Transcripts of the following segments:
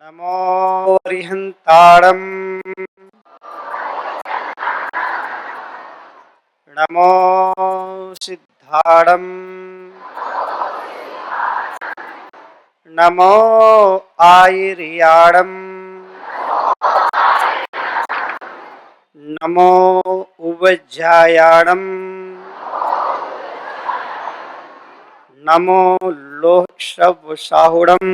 नमो अरिहन्ताणम् नमो सिद्धाणम् नमो आयर्याणम् नमो उवज्जायाणम् नमो लोहश्रवसाहुणम्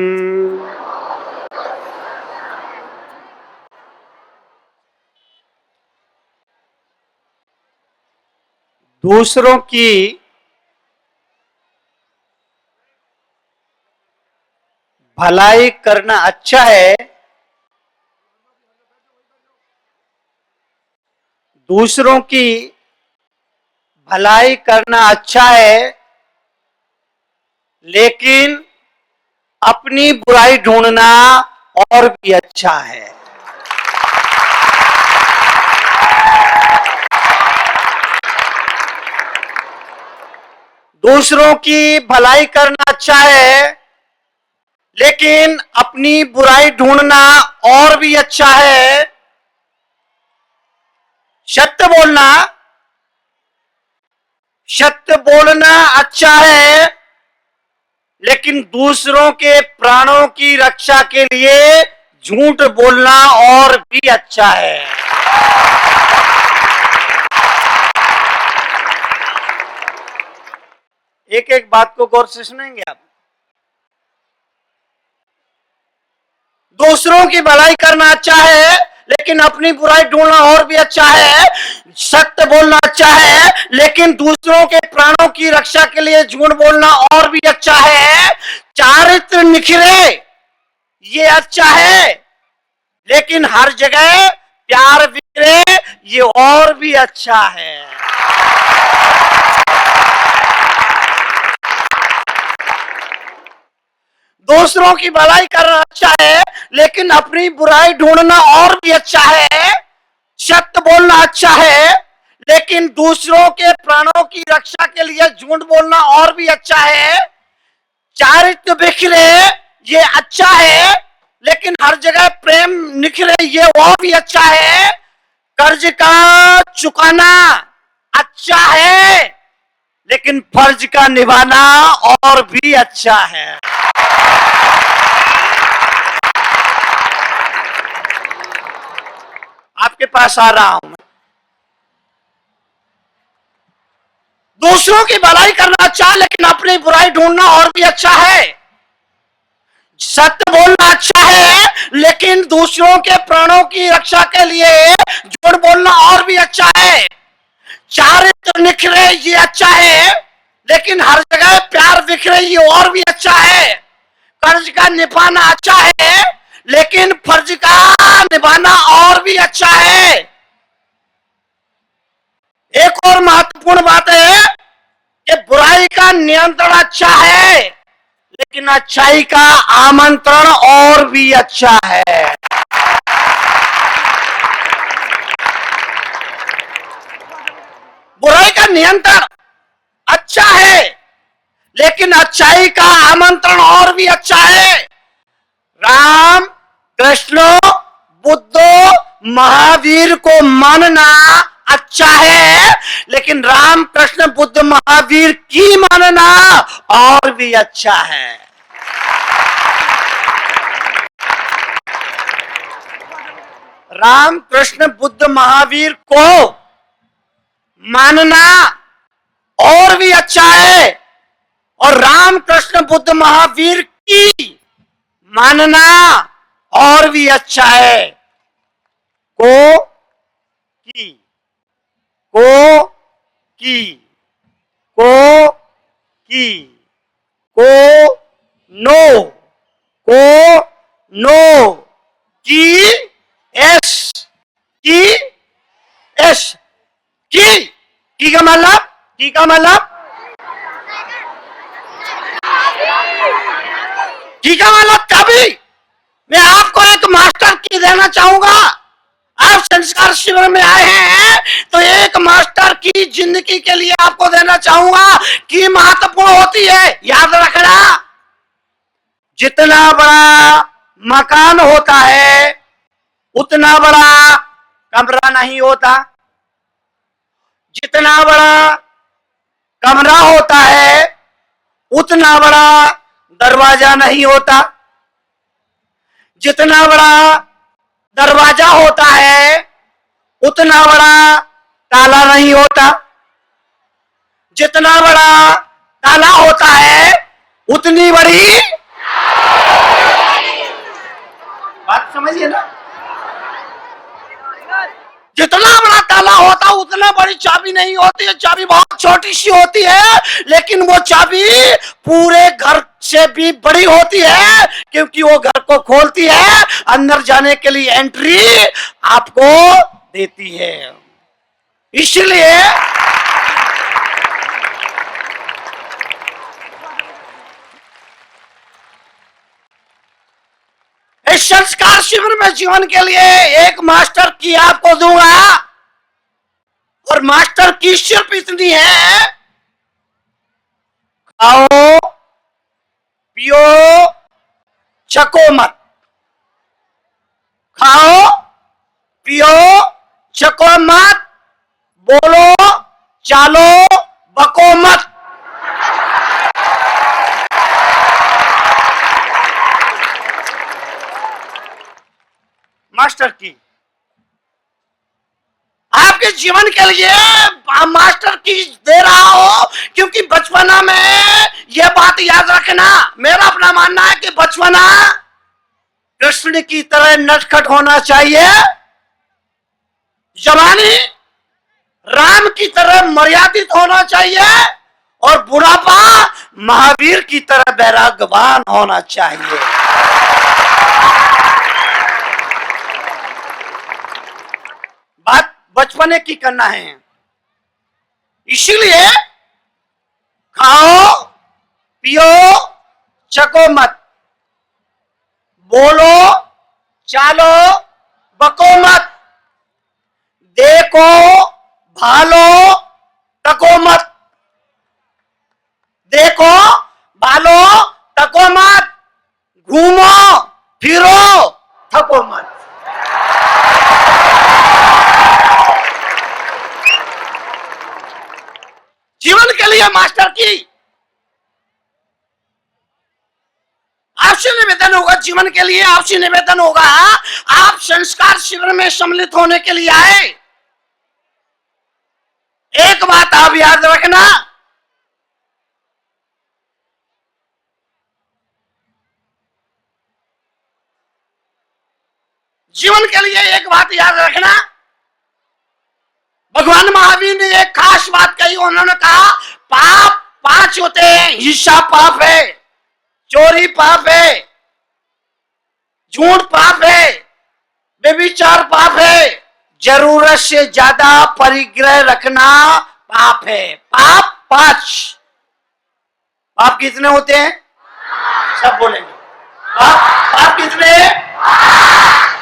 दूसरों की भलाई करना अच्छा है, दूसरों की भलाई करना अच्छा है, लेकिन अपनी बुराई ढूंढना और भी अच्छा है। दूसरों की भलाई करना अच्छा है, लेकिन अपनी बुराई ढूंढना और भी अच्छा है। सत्य बोलना अच्छा है, लेकिन दूसरों के प्राणों की रक्षा के लिए झूठ बोलना और भी अच्छा है। एक एक बात को गौर से सुनेंगे आप। दूसरों की भलाई करना अच्छा है, लेकिन अपनी बुराई ढूंढना और भी अच्छा है। सत्य बोलना अच्छा है, लेकिन दूसरों के प्राणों की रक्षा के लिए झूठ बोलना और भी अच्छा है। चारित्र निखरे ये अच्छा है, लेकिन हर जगह प्यार बिखरे ये और भी अच्छा है। दूसरों की भलाई करना अच्छा है, लेकिन अपनी बुराई ढूंढना और भी अच्छा है। सत्य बोलना अच्छा है, लेकिन दूसरों के प्राणों की रक्षा के लिए झूठ बोलना और भी अच्छा है। चारित्र बिखरे ये अच्छा है, लेकिन हर जगह प्रेम निखरे ये और भी अच्छा है। कर्ज का चुकाना अच्छा है, लेकिन फर्ज का निभाना और भी अच्छा है। आपके पास आ रहा हूं मैं। दूसरों की भलाई करना अच्छा है, लेकिन अपनी बुराई ढूंढना और भी अच्छा है। सत्य बोलना अच्छा है, लेकिन दूसरों के प्राणों की रक्षा के लिए झूठ बोलना और भी अच्छा है। चारित्र निखरे ये अच्छा है, लेकिन हर जगह प्यार बिखरे ये और भी अच्छा है। कर्ज का निभाना अच्छा है, लेकिन फर्ज का निभाना और भी अच्छा है। एक और महत्वपूर्ण बात है कि बुराई का नियंत्रण अच्छा है, लेकिन अच्छाई का आमंत्रण और भी अच्छा है। बुराई का नियंत्रण अच्छा है, लेकिन अच्छाई का आमंत्रण और भी अच्छा है। राम कृष्ण बुद्ध महावीर को मानना अच्छा है, लेकिन राम कृष्ण बुद्ध महावीर की मानना और भी अच्छा है। राम कृष्ण बुद्ध महावीर को मानना और भी अच्छा है, और राम कृष्ण बुद्ध महावीर की मानना और भी अच्छा है। को की को की को की को नो को नो की एस की एस की का मतलब कभी मैं आपको एक मास्टर की देना चाहूंगा। आप संस्कार शिविर में आए हैं तो एक मास्टर की जिंदगी के लिए आपको देना चाहूंगा कि महत्वपूर्ण होती है। याद रखना, जितना बड़ा मकान होता है उतना बड़ा कमरा नहीं होता, जितना बड़ा कमरा होता है उतना बड़ा दरवाजा नहीं होता, जितना बड़ा दरवाजा होता है उतना बड़ा ताला नहीं होता, जितना बड़ा ताला होता है उतनी बड़ी बात समझिए ना, जितना बड़ा ताला होता उतना बड़ी चाबी नहीं होती है, चाबी बहुत छोटी सी होती है, लेकिन वो चाबी पूरे घर से भी बड़ी होती है, क्योंकि वो घर को खोलती है, अंदर जाने के लिए एंट्री आपको देती है। इसलिए इस संस्कार शिविर में जीवन के लिए एक मास्टर की आपको दूंगा, और मास्टर की सिर्फ इतनी है, खाओ पियो चको मत, खाओ पियो चको मत, बोलो चालो बको मत। मास्टर की आपके जीवन के लिए मास्टर की दे रहा हो, क्योंकि बचपना में यह बात याद रखना, मेरा अपना मानना है कि बचपना कृष्ण की तरह नटखट होना चाहिए, जवानी राम की तरह मर्यादित होना चाहिए, और बुढ़ापा महावीर की तरह वैराग्यवान होना चाहिए। बात बचपने की करना है, इसीलिए खाओ पियो चको मत, बोलो चालो बको मत, देखो भालो तको मत, देखो भालो तको मत, घूमो फिरो थको मत। जीवन के लिए मास्टर की आपसे निवेदन होगा, जीवन के लिए आपसे निवेदन होगा, आप संस्कार शिविर में सम्मिलित होने के लिए आए, एक बात आप याद रखना, जीवन के लिए एक बात याद रखना, भगवान महावीर ने एक खास बात कही, उन्होंने कहा पाप 5 होते हैं, हिस्सा पाप है, चोरी पाप है, झूठ पाप है, व्यभिचार पाप है, जरूरत से ज्यादा परिग्रह रखना पाप है। पाप 5। पाप कितने होते हैं? सब बोलेंगे पाप। पाप कितने?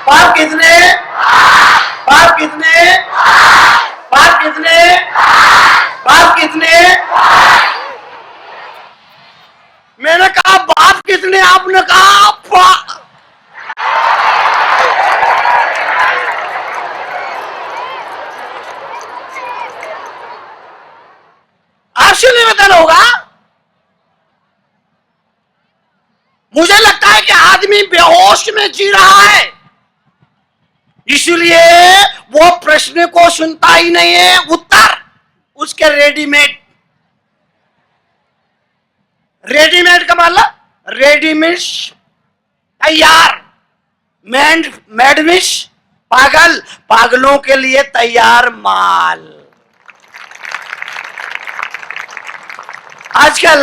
पाप कितने? पाप कितने? पाप कितने? पाप कितने? मैंने कहा बाप कितने, आपने कहा आपसे निवेदन होगा, मुझे लगता है कि आदमी बेहोश में जी रहा है, इसलिए वो प्रश्न को सुनता ही नहीं है, उत्तर उसके रेडीमेड। रेडीमेड का मतलब रेडीमेड तैयार, मेडमिश पागल, पागलों के लिए तैयार माल। आजकल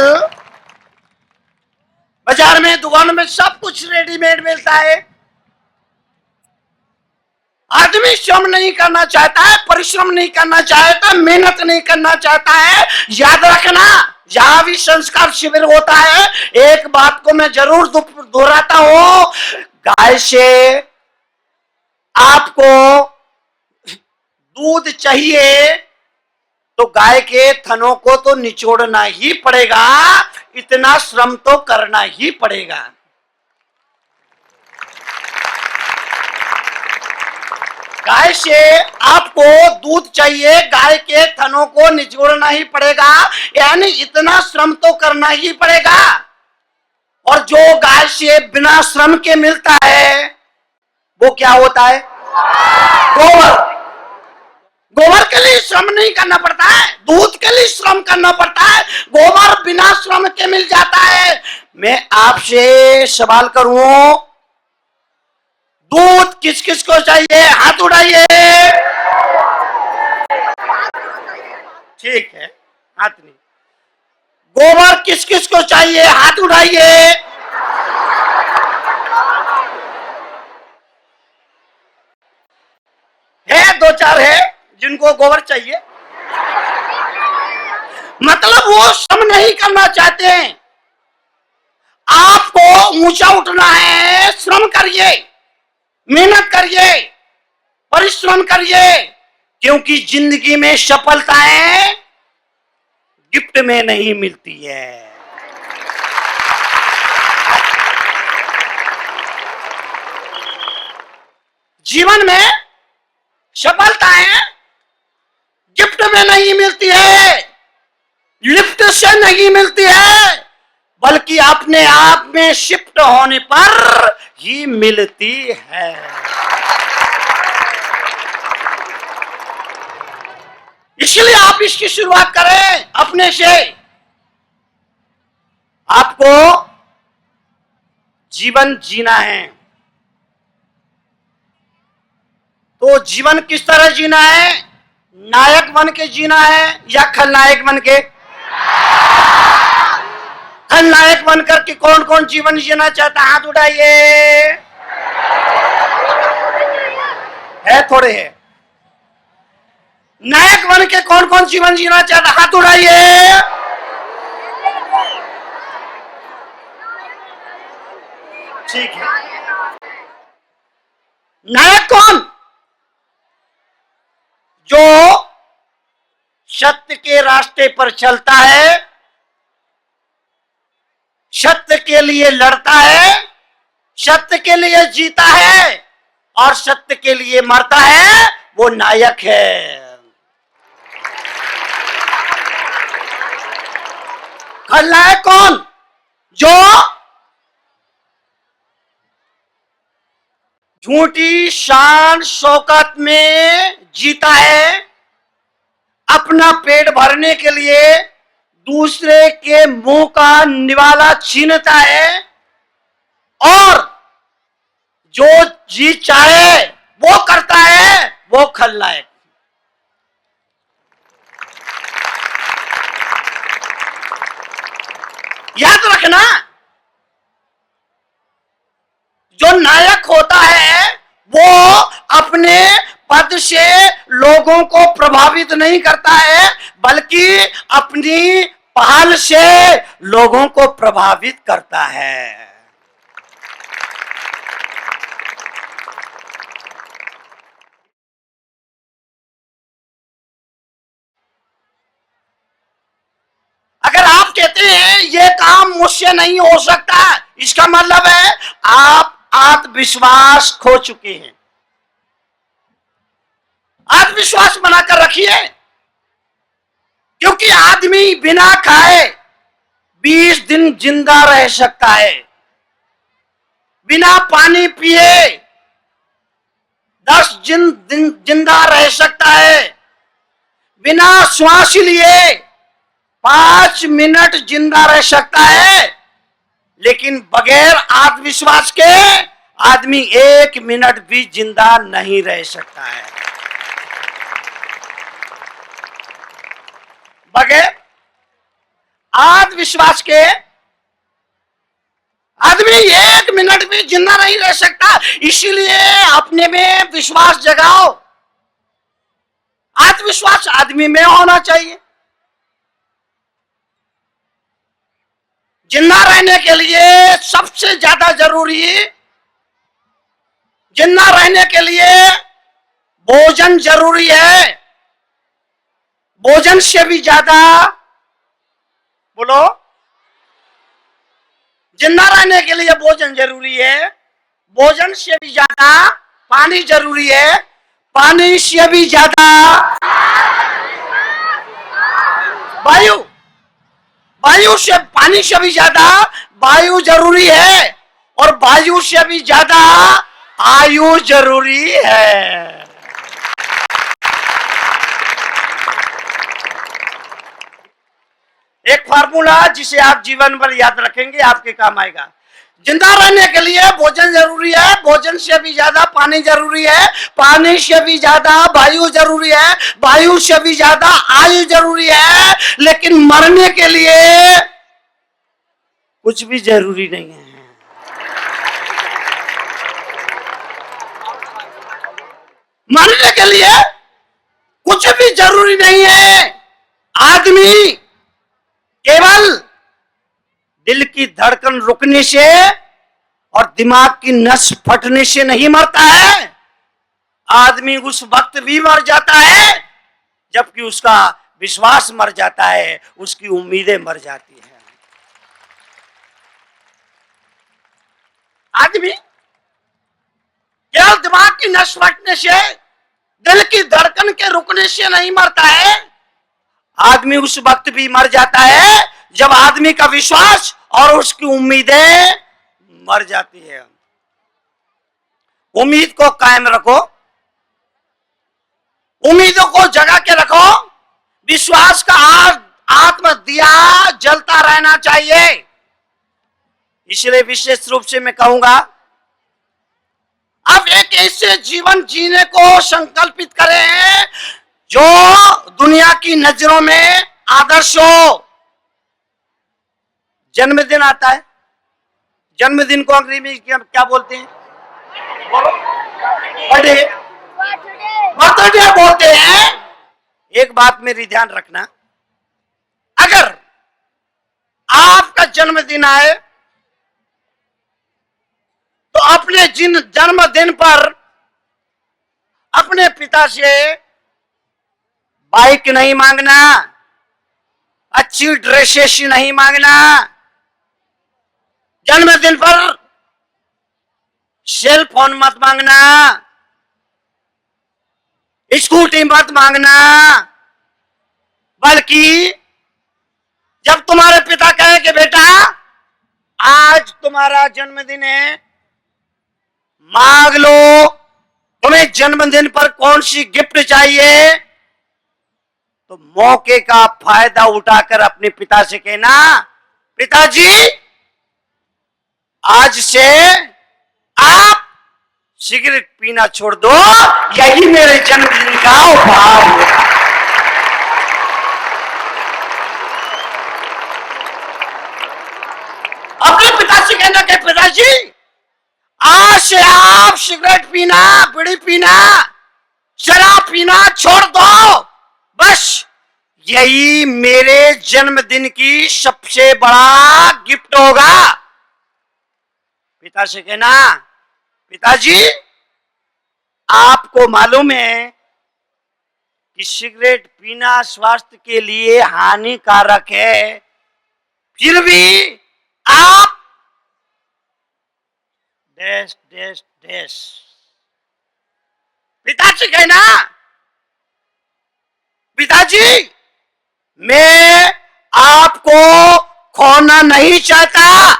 बाजार में दुकान में सब कुछ रेडीमेड मिलता है। आदमी श्रम नहीं करना चाहता है, परिश्रम नहीं करना चाहता, मेहनत नहीं करना चाहता है। याद रखना, जहां भी संस्कार शिविर होता है, एक बात को मैं जरूर दोहराता हूं, गाय से आपको दूध चाहिए तो गाय के थनों को तो निचोड़ना ही पड़ेगा, इतना श्रम तो करना ही पड़ेगा। गाय से आपको दूध चाहिए, गाय के थनों को निचोड़ना ही पड़ेगा, यानी इतना श्रम तो करना ही पड़ेगा। और जो गाय से बिना श्रम के मिलता है वो क्या होता है? गोबर। गोबर के लिए श्रम नहीं करना पड़ता है, दूध के लिए श्रम करना पड़ता है, गोबर बिना श्रम के मिल जाता है। मैं आपसे सवाल करूं, दूध किस किस को चाहिए? हाथ उठाइए। ठीक है, हाथ नहीं। गोबर किस किस को चाहिए? हाथ उठाइए। है, दो चार है जिनको गोबर चाहिए। मतलब वो श्रम नहीं करना चाहते हैं। आपको ऊंचा उठना है, श्रम करिए, मेहनत करिए, परिश्रम करिए, क्योंकि जिंदगी में सफलताएं गिफ्ट में नहीं मिलती है। जीवन में सफलताएं गिफ्ट में नहीं मिलती है, लिफ्ट से नहीं मिलती है, बल्कि अपने आप में शिफ्ट होने पर ही मिलती है। इसलिए आप इसकी शुरुआत करें अपने से। आपको जीवन जीना है तो जीवन किस तरह जीना है? नायक बन के जीना है या खलनायक बन के? खलनायक बनकर के कौन कौन जीवन जीना चाहता? हाथ उठाइए। है, थोड़े है। नायक बन के कौन कौन जीवन जीना चाहता? हाथ उठाइए। ठीक है। नायक कौन? जो सत्य के रास्ते पर चलता है, सत्य के लिए लड़ता है, सत्य के लिए जीता है और सत्य के लिए मरता है, वो नायक है। खलनायक कौन? जो झूठी शान शौकत में जीता है, अपना पेट भरने के लिए दूसरे के मुंह का निवाला छीनता है, और जो जी चाहे वो करता है, वो खलनायक। याद रखना, जो नायक होता है वो अपने पद से लोगों को प्रभावित नहीं करता है, बल्कि अपनी पहल से लोगों को प्रभावित करता है। अगर आप कहते हैं ये काम मुझसे नहीं हो सकता, इसका मतलब है आप आत्मविश्वास खो चुके हैं। आत्मविश्वास बनाकर रखिए, क्योंकि आदमी बिना खाए 20 दिन जिंदा रह सकता है, बिना पानी पिए 10 दिन जिंदा रह सकता है, बिना श्वास लिए 5 मिनट जिंदा रह सकता है, लेकिन बगैर आत्मविश्वास के आदमी 1 मिनट भी जिंदा नहीं रह सकता है। बगैर आत्मविश्वास के आदमी 1 मिनट भी जिंदा नहीं रह सकता। इसीलिए अपने में विश्वास जगाओ। आत्मविश्वास आदमी में होना चाहिए। जिंदा रहने के लिए सबसे ज्यादा जरूरी, जिंदा रहने के लिए भोजन जरूरी है। भोजन से भी ज्यादा, बोलो, जिंदा रहने के लिए भोजन जरूरी है, भोजन से भी ज्यादा पानी जरूरी है, पानी से भी ज्यादा वायु, वायु से, पानी से भी ज्यादा वायु जरूरी है, और वायु से भी ज्यादा आयु जरूरी है। एक फार्मूला जिसे आप जीवन भर याद रखेंगे, आपके काम आएगा। जिंदा रहने के लिए भोजन जरूरी है, भोजन से भी ज्यादा पानी जरूरी है, पानी से भी ज्यादा वायु जरूरी है, वायु से भी ज्यादा आयु जरूरी है। लेकिन मरने के लिए कुछ भी जरूरी नहीं है। मरने के लिए कुछ भी जरूरी नहीं है। आदमी केवल दिल की धड़कन रुकने से और दिमाग की नस फटने से नहीं मरता है। आदमी उस वक्त भी मर जाता है जबकि उसका विश्वास मर जाता है, उसकी उम्मीदें मर जाती हैं। आदमी केवल दिमाग की नस फटने से, दिल की धड़कन के रुकने से नहीं मरता है। आदमी उस वक्त भी मर जाता है जब आदमी का विश्वास और उसकी उम्मीदें मर जाती है। उम्मीद को कायम रखो, उम्मीदों को जगा के रखो। विश्वास का आत्म दिया जलता रहना चाहिए। इसलिए विशेष रूप से मैं कहूंगा, अब एक ऐसे जीवन जीने को संकल्पित करें जो दुनिया की नजरों में आदर्श हो। जन्मदिन आता है, जन्मदिन को अंग्रेजी में क्या बोलते हैं? बोलो। बर्थडे, बर्थडे बोलते हैं। एक बात मेरी ध्यान रखना, अगर आपका जन्मदिन आए तो अपने जन्मदिन पर अपने पिता से बाइक नहीं मांगना, अच्छी ड्रेसेस नहीं मांगना, जन्मदिन पर सेल फोन मत मांगना, स्कूटी मत मांगना। बल्कि जब तुम्हारे पिता कहे कि बेटा आज तुम्हारा जन्मदिन है, मांग लो तुम्हें जन्मदिन पर कौन सी गिफ्ट चाहिए, तो मौके का फायदा उठाकर अपने पिता से कहना, पिताजी आज से आप सिगरेट पीना छोड़ दो, यही मेरे जन्मदिन का उपहार होगा। अपने पिता से कहना कि पिताजी आज से आप सिगरेट पीना, बीड़ी पीना, शराब पीना छोड़ दो, बस यही मेरे जन्मदिन की सबसे बड़ा गिफ्ट होगा। पिता से कहना, पिताजी आपको मालूम है कि सिगरेट पीना स्वास्थ्य के लिए हानिकारक है, फिर भी आप डैश डैश डैश। पिता से कहना, पिताजी मैं आपको खोना नहीं चाहता,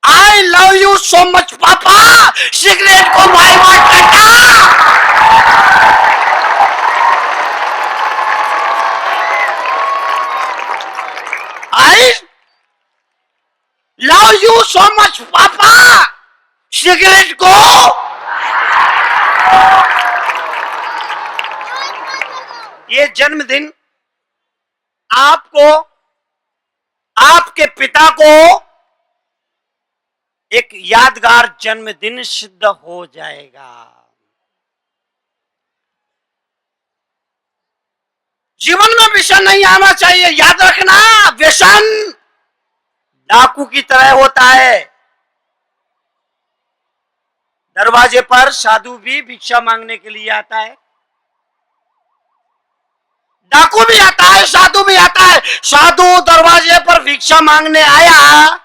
I love you so much पापा, सिगरेट को भाई मत करना। I love you so much पापा, सिगरेट को। ये जन्मदिन आपको, आपके पिता को एक यादगार जन्मदिन सिद्ध हो जाएगा। जीवन में व्यसन नहीं आना चाहिए, याद रखना। व्यसन डाकू की तरह होता है। दरवाजे पर साधु भी भिक्षा मांगने के लिए आता है, डाकू भी आता है, साधु भी आता है। साधु दरवाजे पर भिक्षा मांगने आया,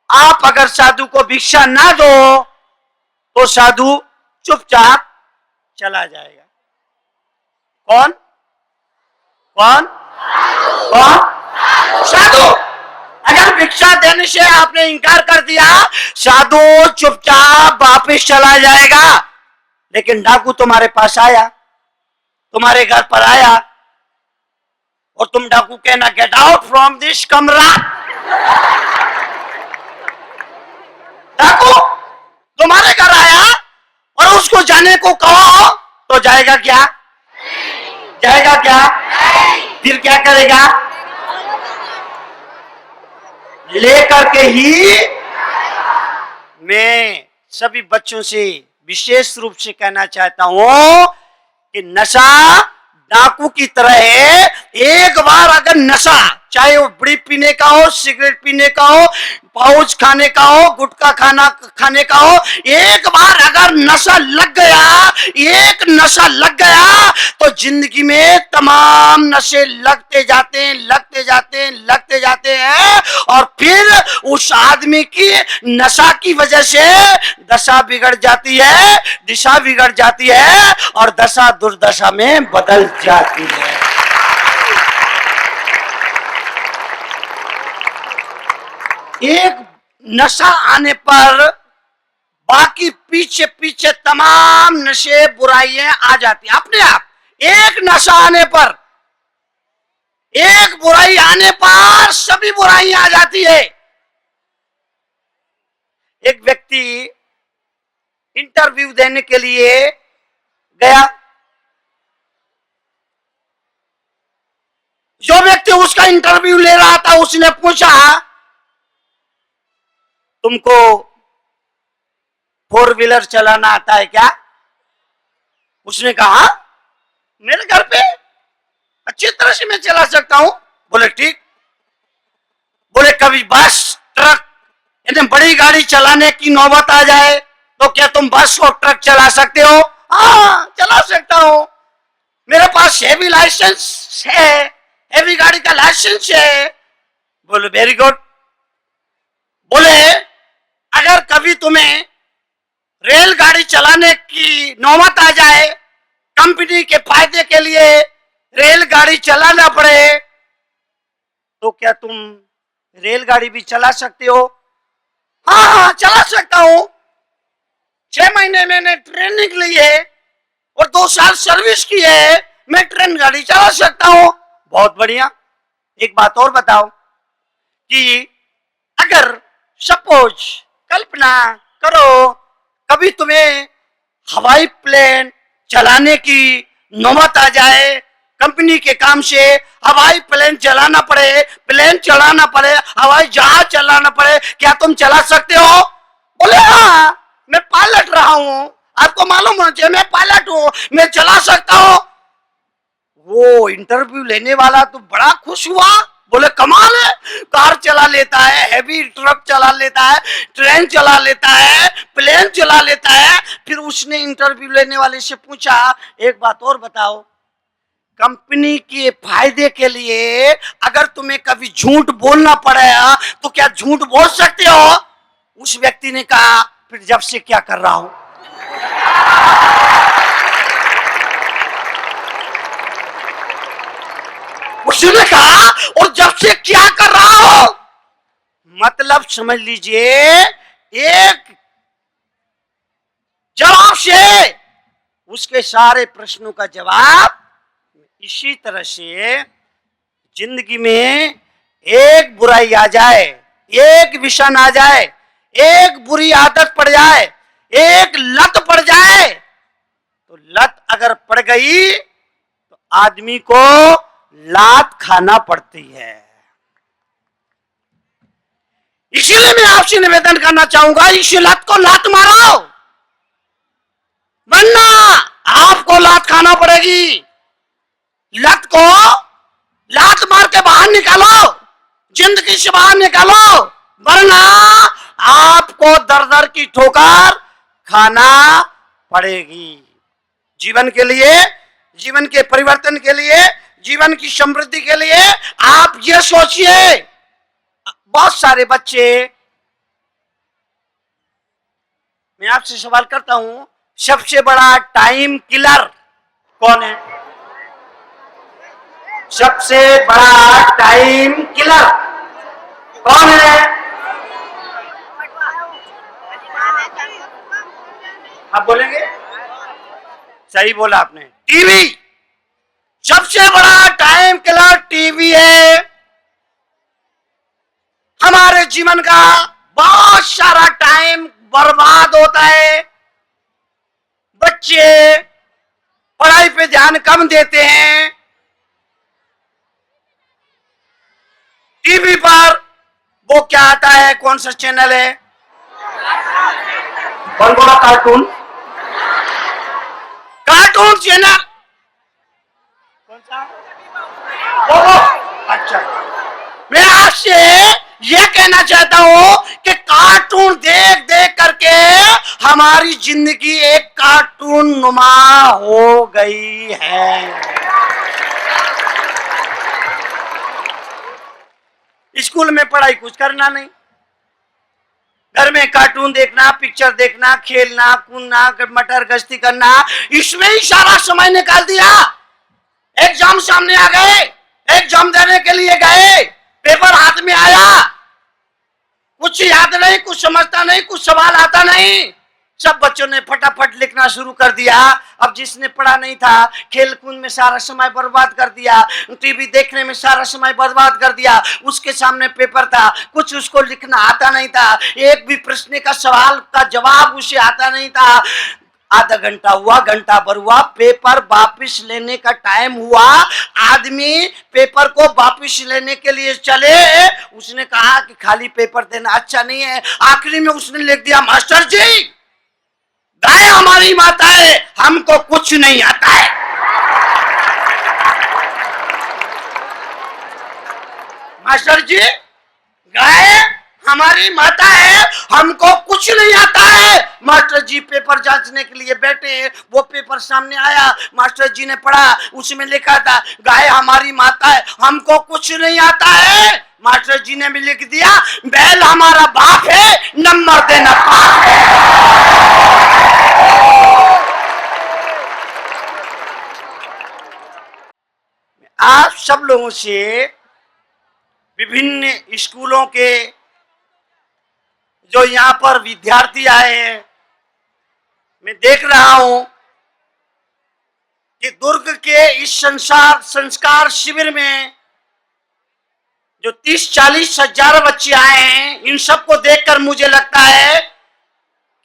आप अगर साधु को भिक्षा ना दो तो साधु चुपचाप चला जाएगा। कौन कौन कौन? साधु। अगर भिक्षा देने से आपने इनकार कर दिया, साधु चुपचाप वापिस चला जाएगा। लेकिन डाकू तुम्हारे पास आया, तुम्हारे घर पर आया, और तुम डाकू कहना गेट आउट फ्रॉम दिस कमरा। डाकू तुम्हारे घर आया और उसको जाने को कहो तो जाएगा क्या? जाएगा क्या? फिर क्या करेगा? लेकर के ही। मैं सभी बच्चों से विशेष रूप से कहना चाहता हूं कि नशा डाकू की तरह है। एक बार अगर नशा, चाहे वो बीड़ी पीने का हो, सिगरेट पीने का हो, पाउच खाने का हो, गुटखा खाने का हो, एक बार अगर नशा लग गया, एक नशा लग गया तो जिंदगी में तमाम नशे लगते जाते हैं, लगते जाते हैं, लगते जाते हैं। और फिर उस आदमी की नशा की वजह से दशा बिगड़ जाती है, दिशा बिगड़ जाती है, और दशा दुर्दशा में बदल जाती है। एक नशा आने पर बाकी पीछे पीछे तमाम नशे बुराइयां आ जाती हैं अपने आप। एक नशा आने पर, एक बुराई आने पर सभी बुराइयां आ जाती है। एक व्यक्ति इंटरव्यू देने के लिए गया। जो व्यक्ति उसका इंटरव्यू ले रहा था उसने पूछा, तुमको 4 व्हीलर चलाना आता है क्या? उसने कहा, मेरे घर पे अच्छी तरह से मैं चला सकता हूं। बोले ठीक। बोले कभी बस, ट्रक, यानी बड़ी गाड़ी चलाने की नौबत आ जाए तो क्या तुम बस और ट्रक चला सकते हो? हाँ, चला सकता हूं, मेरे पास हेवी लाइसेंस है, हेवी गाड़ी का लाइसेंस है। बोले वेरी गुड। बोले अगर कभी तुम्हें रेलगाड़ी चलाने की नौबत आ जाए, कंपनी के फायदे के लिए रेलगाड़ी चलाना पड़े, तो क्या तुम रेलगाड़ी भी चला सकते हो? हाँ हाँ, चला सकता हूं, 6 महीने मैंने ट्रेनिंग ली है और 2 साल सर्विस की है, मैं ट्रेन गाड़ी चला सकता हूं। बहुत बढ़िया। एक बात और बताओ कि अगर सपोज, कल्पना करो, कभी तुम्हें हवाई प्लेन चलाने की नौबत आ जाए, कंपनी के काम से हवाई प्लेन चलाना पड़े, प्लेन चलाना पड़े, हवाई जहाज चलाना पड़े, क्या तुम चला सकते हो? बोले हाँ, मैं पायलट रहा हूं, आपको मालूम होना चाहिए मैं पायलट हूं, मैं चला सकता हूं। वो इंटरव्यू लेने वाला तो बड़ा खुश हुआ। बोले कमाल है, कार चला लेता है, हैवी ट्रक चला लेता है, ट्रेन चला लेता है, प्लेन चला लेता है। फिर उसने इंटरव्यू लेने वाले से पूछा, एक बात और बताओ, कंपनी के फायदे के लिए अगर तुम्हें कभी झूठ बोलना पड़ेगा तो क्या झूठ बोल सकते हो? उस व्यक्ति ने कहा, फिर जब से क्या कर रहा हूं। उसने कहा, और जब से क्या कर रहा हो? मतलब समझ लीजिए, एक जवाब से उसके सारे प्रश्नों का जवाब। इसी तरह से जिंदगी में एक बुराई आ जाए, एक विषण आ जाए, एक बुरी आदत पड़ जाए, एक लत पड़ जाए, तो लत अगर पड़ गई तो आदमी को लात खाना पड़ती है। इसीलिए मैं आपसे निवेदन करना चाहूंगा, इस लत को लात मारो, वरना आपको लात खाना पड़ेगी। लत को लात मार के बाहर निकालो, जिंदगी से बाहर निकालो, वरना आपको दर दर की ठोकर खाना पड़ेगी। जीवन के लिए, जीवन के परिवर्तन के लिए, जीवन की समृद्धि के लिए आप ये सोचिए। बहुत सारे बच्चे, मैं आपसे सवाल करता हूं, सबसे बड़ा टाइम किलर कौन है? सबसे बड़ा टाइम किलर कौन है? आप बोलेंगे? सही बोला आपने, टीवी। सबसे बड़ा टाइम किलर टीवी है। हमारे जीवन का बहुत सारा टाइम बर्बाद होता है। बच्चे पढ़ाई पे ध्यान कम देते हैं। टीवी पर वो क्या आता है, कौन सा चैनल है? कौन बोला? कार्टून। कार्टून चैनल कौन सा? वो अच्छा, मैं आपसे ये कहना चाहता हूं कि कार्टून देख देख करके हमारी जिंदगी एक कार्टून नुमा हो गई है। स्कूल में पढ़ाई कुछ करना नहीं, घर में कार्टून देखना, पिक्चर देखना, खेलना, कूदना, मटर गश्ती करना, इसमें ही सारा समय निकाल दिया। एग्जाम सामने आ गए, एग्जाम देने के लिए गए, पेपर हाथ में आया, कुछ याद नहीं, कुछ समझता नहीं, कुछ सवाल आता नहीं। सब बच्चों ने फटाफट लिखना शुरू कर दिया। अब जिसने पढ़ा नहीं था, खेल कूद में सारा समय बर्बाद कर दिया, टीवी देखने में सारा समय बर्बाद कर दिया, उसके सामने पेपर था, कुछ उसको लिखना आता नहीं था, एक भी प्रश्न का सवाल का जवाब उसे आता नहीं था। आधा घंटा हुआ, घंटा भर हुआ, पेपर वापिस लेने का टाइम हुआ, आदमी पेपर को वापिस लेने के लिए चले, उसने कहा कि खाली पेपर देना अच्छा नहीं है। आखिरी में उसने लिख दिया, मास्टर जी गाय हमारी माता है, हमको कुछ नहीं आता है। मास्टर जी गाय हमारी माता है, हमको कुछ नहीं आता है। मास्टर जी पेपर जांचने के लिए बैठे, वो पेपर सामने आया, मास्टर जी ने पढ़ा, उसमें लिखा था गाय हमारी माता है, हमको कुछ नहीं आता है। मास्टर जी ने भी लिख दिया बैल हमारा बाप है, नंबर देना पाप है। आप सब लोगों से विभिन्न स्कूलों के जो यहाँ पर विद्यार्थी आए हैं, मैं देख रहा हूं कि दुर्ग के इस संस्कार शिविर में जो 30-40 हजार बच्चे आए हैं, इन सबको देखकर मुझे लगता है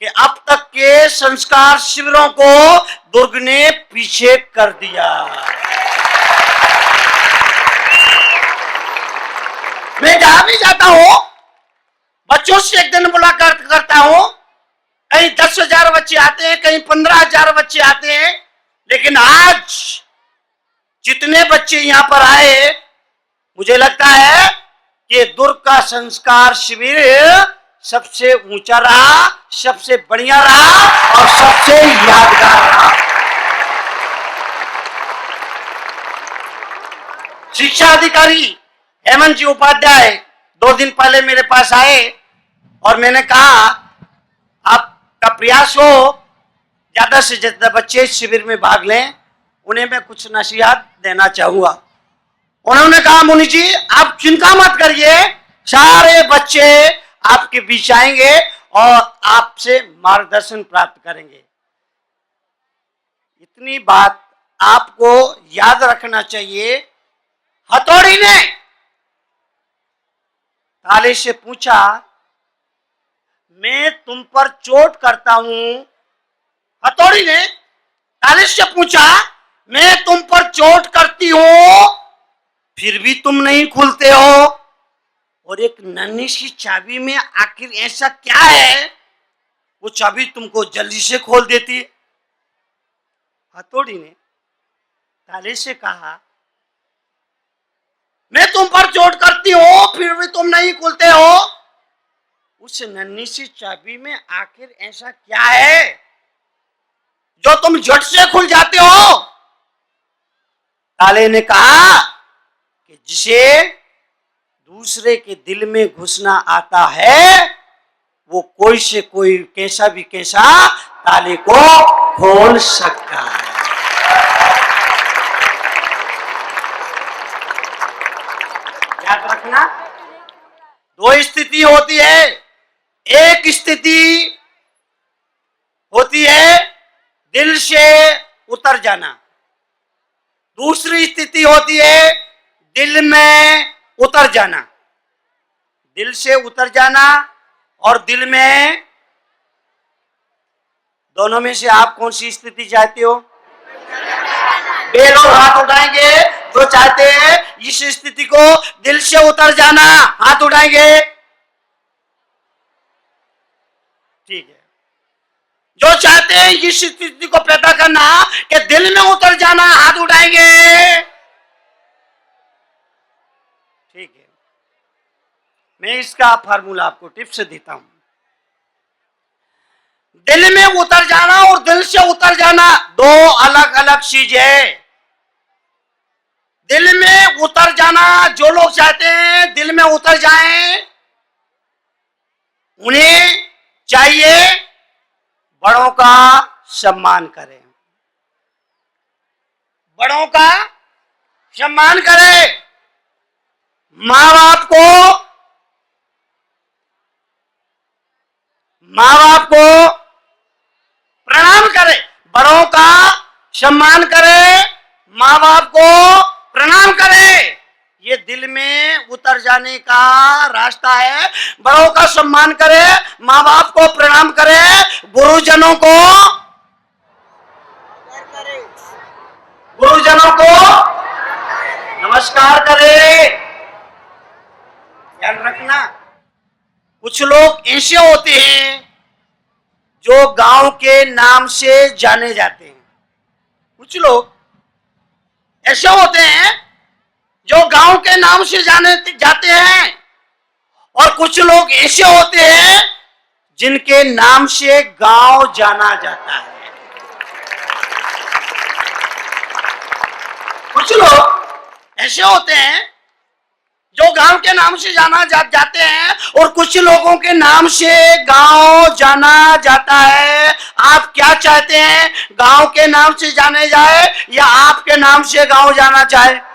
कि अब तक के संस्कार शिविरों को दुर्ग ने पीछे कर दिया। मैं जहां भी जाता हूं, बच्चों से एक दिन मुलाकात करता हूं, कहीं 10,000 बच्चे आते हैं, कहीं 15,000 बच्चे आते हैं, लेकिन आज जितने बच्चे यहां पर आए, मुझे लगता है कि दुर्ग का संस्कार शिविर सबसे ऊंचा रहा, सबसे बढ़िया रहा और सबसे यादगार रहा। शिक्षा अधिकारी हेमंत जी उपाध्याय 2 दिन पहले मेरे पास आए और मैंने कहा आपका प्रयास हो ज्यादा से ज्यादा बच्चे इस शिविर में भाग लें, उन्हें मैं कुछ नसीहत देना चाहूंगा। उन्होंने कहा मुनि जी आप चिंता मत करिए, सारे बच्चे आपके बीच आएंगे और आपसे मार्गदर्शन प्राप्त करेंगे। इतनी बात आपको याद रखना चाहिए। हथौड़ी ने ताले से पूछा मैं तुम पर चोट करता हूं। हथौड़ी ने ताले से पूछा मैं तुम पर चोट करती हूं, फिर भी तुम नहीं खुलते हो, और एक नन्ही सी चाबी में आखिर ऐसा क्या है वो चाबी तुमको जल्दी से खोल देती है। हथौड़ी ने ताले से कहा मैं तुम पर चोट करती हूं फिर भी तुम नहीं खुलते हो, उस नन्ही सी चाबी में आखिर ऐसा क्या है जो तुम झट से खुल जाते हो। ताले ने कहा कि जिसे दूसरे के दिल में घुसना आता है वो कोई से कोई कैसा भी कैसा ताले को खोल सकता है। याद रखना, दो स्थिति होती है। एक स्थिति होती है दिल से उतर जाना, दूसरी स्थिति होती है दिल में उतर जाना। दिल से उतर जाना और दिल में, दोनों में से आप कौन सी स्थिति चाहते हो? बे लोग हाथ उठाएंगे जो चाहते हैं इस स्थिति को दिल से उतर जाना, हाथ उठाएंगे। ठीक है। जो चाहते हैं इस स्थिति को पैदा करना कि दिल में उतर जाना, हाथ उठाएंगे। ठीक है, मैं इसका फार्मूला आपको टिप्स देता हूं। दिल में उतर जाना और दिल से उतर जाना दो अलग अलग चीज है। दिल में उतर जाना, जो लोग चाहते हैं दिल में उतर जाएं, उन्हें चाहिए बड़ों का सम्मान करें, बड़ों का सम्मान करें, माँ बाप को प्रणाम करें, बड़ों का सम्मान करें, माँ बाप को प्रणाम करें। ये दिल में उतर जाने का रास्ता है। बड़ों का सम्मान करें, माँ बाप को प्रणाम करें, गुरुजनों को नमस्कार करें। ध्यान रखना, कुछ लोग ऐसे होते हैं जो गांव के नाम से जाने जाते हैं। कुछ लोग ऐसे होते हैं जो गांव के नाम से जाने जाते हैं, और कुछ लोग ऐसे होते हैं जिनके नाम से गांव जाना जाता है। कुछ लोग ऐसे होते हैं जो गांव के नाम से जाते हैं, और कुछ लोगों के नाम से गांव जाना जाता है। आप क्या चाहते हैं, गांव के नाम से जाने जाए या आपके नाम से गांव जाना चाहे?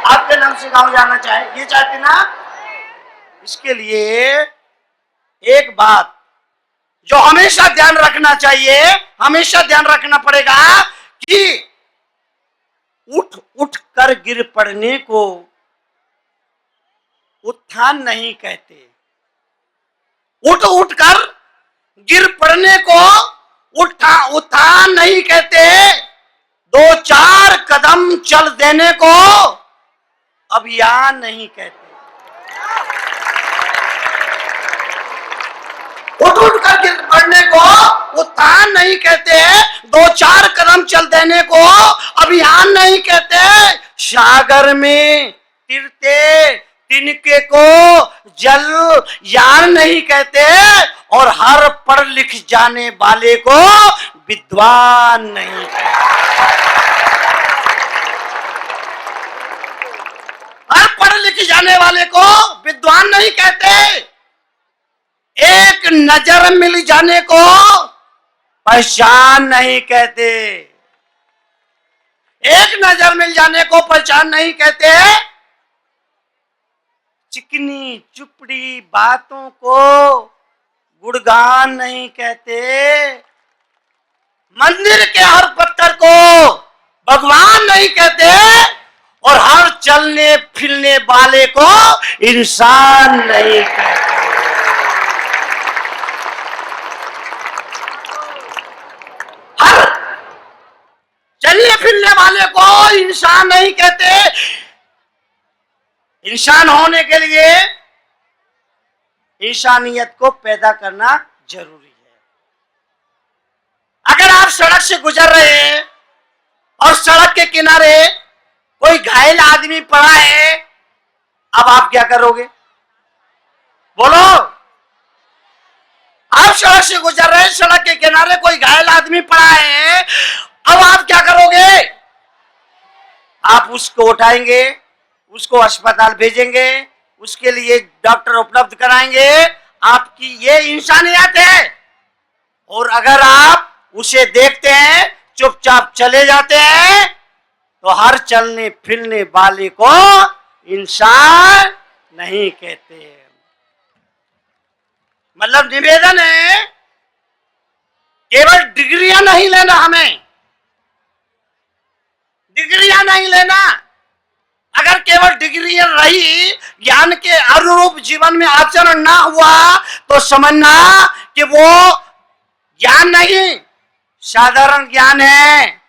आपके नाम से गांव जाना चाहे, ये चाहते ना? इसके लिए एक बात जो हमेशा ध्यान रखना चाहिए, हमेशा ध्यान रखना पड़ेगा कि उठ कर गिर पड़ने को उत्थान नहीं कहते। उठ कर गिर पड़ने को उत्थान नहीं कहते। दो चार कदम चल देने को अभियान नहीं कहते। उठ कर गिर पड़ने को उत्थान नहीं कहते, दो चार कदम चल देने को अभियान नहीं कहते। सागर में तिरते तिनके को जल यान नहीं कहते, और हर पढ़ लिख जाने वाले को विद्वान नहीं कहते। हर पढ़ लिख जाने वाले को विद्वान नहीं कहते। एक नजर मिल जाने को पहचान नहीं कहते। एक नजर मिल जाने को पहचान नहीं कहते। चिकनी चुपड़ी बातों को गुणगान नहीं कहते। मंदिर के हर पत्थर को भगवान नहीं कहते, और हर चलने फिरने वाले को इंसान नहीं कहते। हर चलने फिरने वाले को इंसान नहीं कहते। इंसान होने के लिए इंसानियत को पैदा करना जरूरी है। अगर आप सड़क से गुजर रहे हैं और सड़क के किनारे कोई घायल आदमी पड़ा है, अब आप क्या करोगे? बोलो। आप सड़क से गुजर रहे हैं, सड़क के किनारे कोई घायल आदमी पड़ा है, अब आप क्या करोगे? आप उसको उठाएंगे, उसको अस्पताल भेजेंगे, उसके लिए डॉक्टर उपलब्ध कराएंगे। आपकी ये इंसानियत है। और अगर आप उसे देखते हैं, चुपचाप चले जाते हैं, तो हर चलने फिरने वाले को इंसान नहीं कहते। मतलब निवेदन है, केवल डिग्रियां नहीं लेना, हमें डिग्रियां नहीं लेना। अगर केवल डिग्रियां रही, ज्ञान के अनुरूप जीवन में आचरण ना हुआ, तो समझना कि वो ज्ञान नहीं, साधारण ज्ञान है,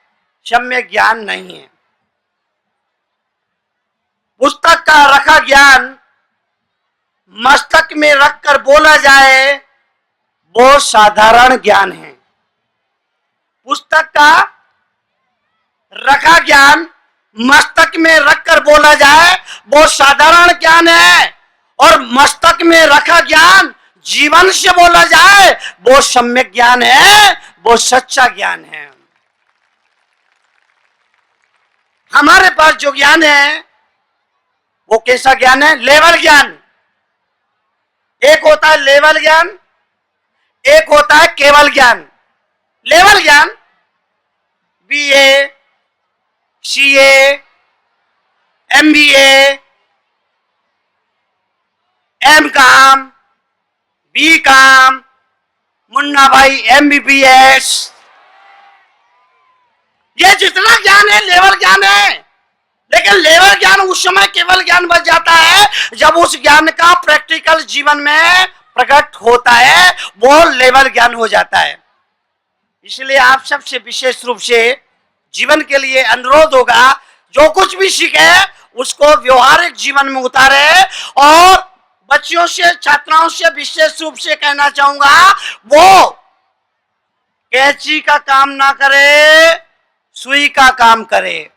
सम्यक ज्ञान नहीं है। पुस्तक का रखा ज्ञान मस्तक में रखकर बोला जाए, वो साधारण ज्ञान है। पुस्तक का रखा ज्ञान मस्तक में रखकर बोला जाए, वो साधारण ज्ञान है। और मस्तक में रखा ज्ञान जीवन से बोला जाए, वो सम्यक ज्ञान है, वो सच्चा ज्ञान है। हमारे पास जो ज्ञान है वो कैसा ज्ञान है? लेवल ज्ञान। एक होता है लेवल ज्ञान, एक होता है केवल ज्ञान। लेवल ज्ञान बीए, सीए, एमबीए, एम काम, बी काम, मुन्ना भाई एमबीबीएस, ये जितना ज्ञान है लेवल ज्ञान है। लेकिन लेवल ज्ञान उस समय केवल ज्ञान बच जाता है जब उस ज्ञान का प्रैक्टिकल जीवन में प्रकट होता है, वो लेवल ज्ञान हो जाता है। इसलिए आप सबसे विशेष रूप से जीवन के लिए अनुरोध होगा, जो कुछ भी सीखे उसको व्यवहारिक जीवन में उतारे। और बच्चियों से, छात्राओं से विशेष रूप से कहना चाहूंगा, वो कैंची का काम ना करे, सुई का काम करे।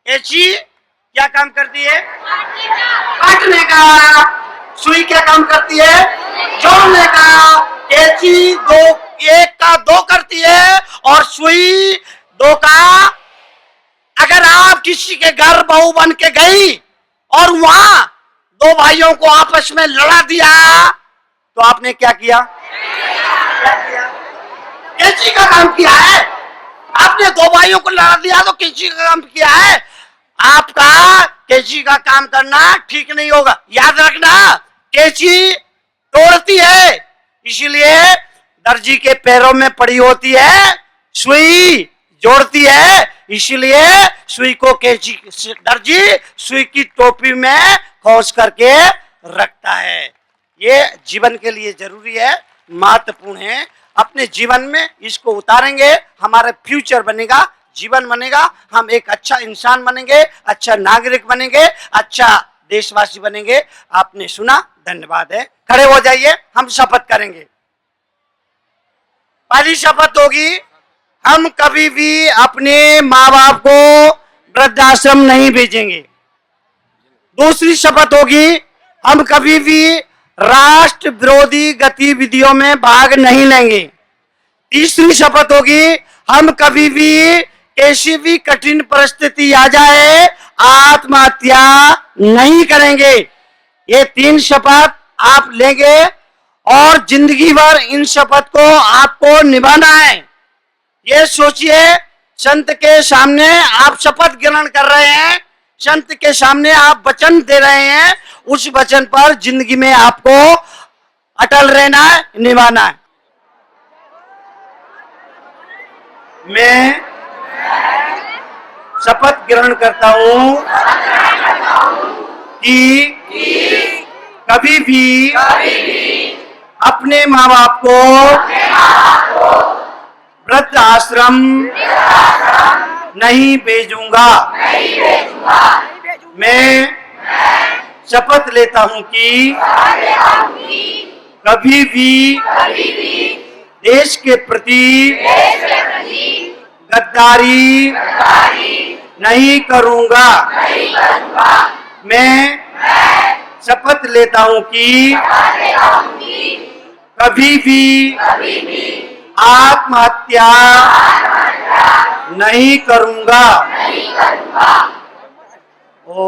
कैंची क्या काम करती है? काटने का। सुई क्या काम करती है? जोड़ने का। कैंची दो, एक का दो करती है, और सुई दो का। अगर आप किसी के घर बहू बन के गई और वहां दो भाइयों को आपस में लड़ा दिया, तो आपने क्या किया? कैंची का काम किया है। आपने दो भाइयों को लड़ा दिया तो कैंची का काम किया है। आपका कैंची का काम करना ठीक नहीं होगा। याद रखना, कैंची तोड़ती है, इसीलिए दर्जी के पैरों में पड़ी होती है। सुई जोड़ती है, इसीलिए सुई को कैंची, दर्जी सुई की टोपी में खोस करके रखता है। ये जीवन के लिए जरूरी है, महत्वपूर्ण है। अपने जीवन में इसको उतारेंगे, हमारा फ्यूचर बनेगा, जीवन बनेगा, हम एक अच्छा इंसान बनेंगे, अच्छा नागरिक बनेंगे, अच्छा देशवासी बनेंगे। आपने सुना, धन्यवाद है। खड़े हो जाइए, हम शपथ करेंगे। पहली शपथ होगी, हम कभी भी अपने माँ बाप को वृद्धाश्रम नहीं भेजेंगे। दूसरी शपथ होगी, हम कभी भी राष्ट्र विरोधी गतिविधियों में भाग नहीं लेंगे। तीसरी शपथ होगी, हम कभी भी कैसी भी कठिन परिस्थिति आ जाए आत्महत्या नहीं करेंगे। ये 3 शपथ आप लेंगे और जिंदगी भर इन शपथ को आपको निभाना है। ये सोचिए, संत के सामने आप शपथ ग्रहण कर रहे हैं, संत के सामने आप वचन दे रहे हैं, उस वचन पर जिंदगी में आपको अटल रहना है, निभाना है। मैं शपथ ग्रहण करता हूं कि कभी भी अपने माँ बाप को वृद्ध आश्रम नहीं भेजूंगा। मैं शपथ लेता हूं कि कभी भी देश के प्रति गद्दारी नहीं करूंगा। मैं शपथ लेता हूं कि कभी भी आत्महत्या नहीं करूंगा। ओ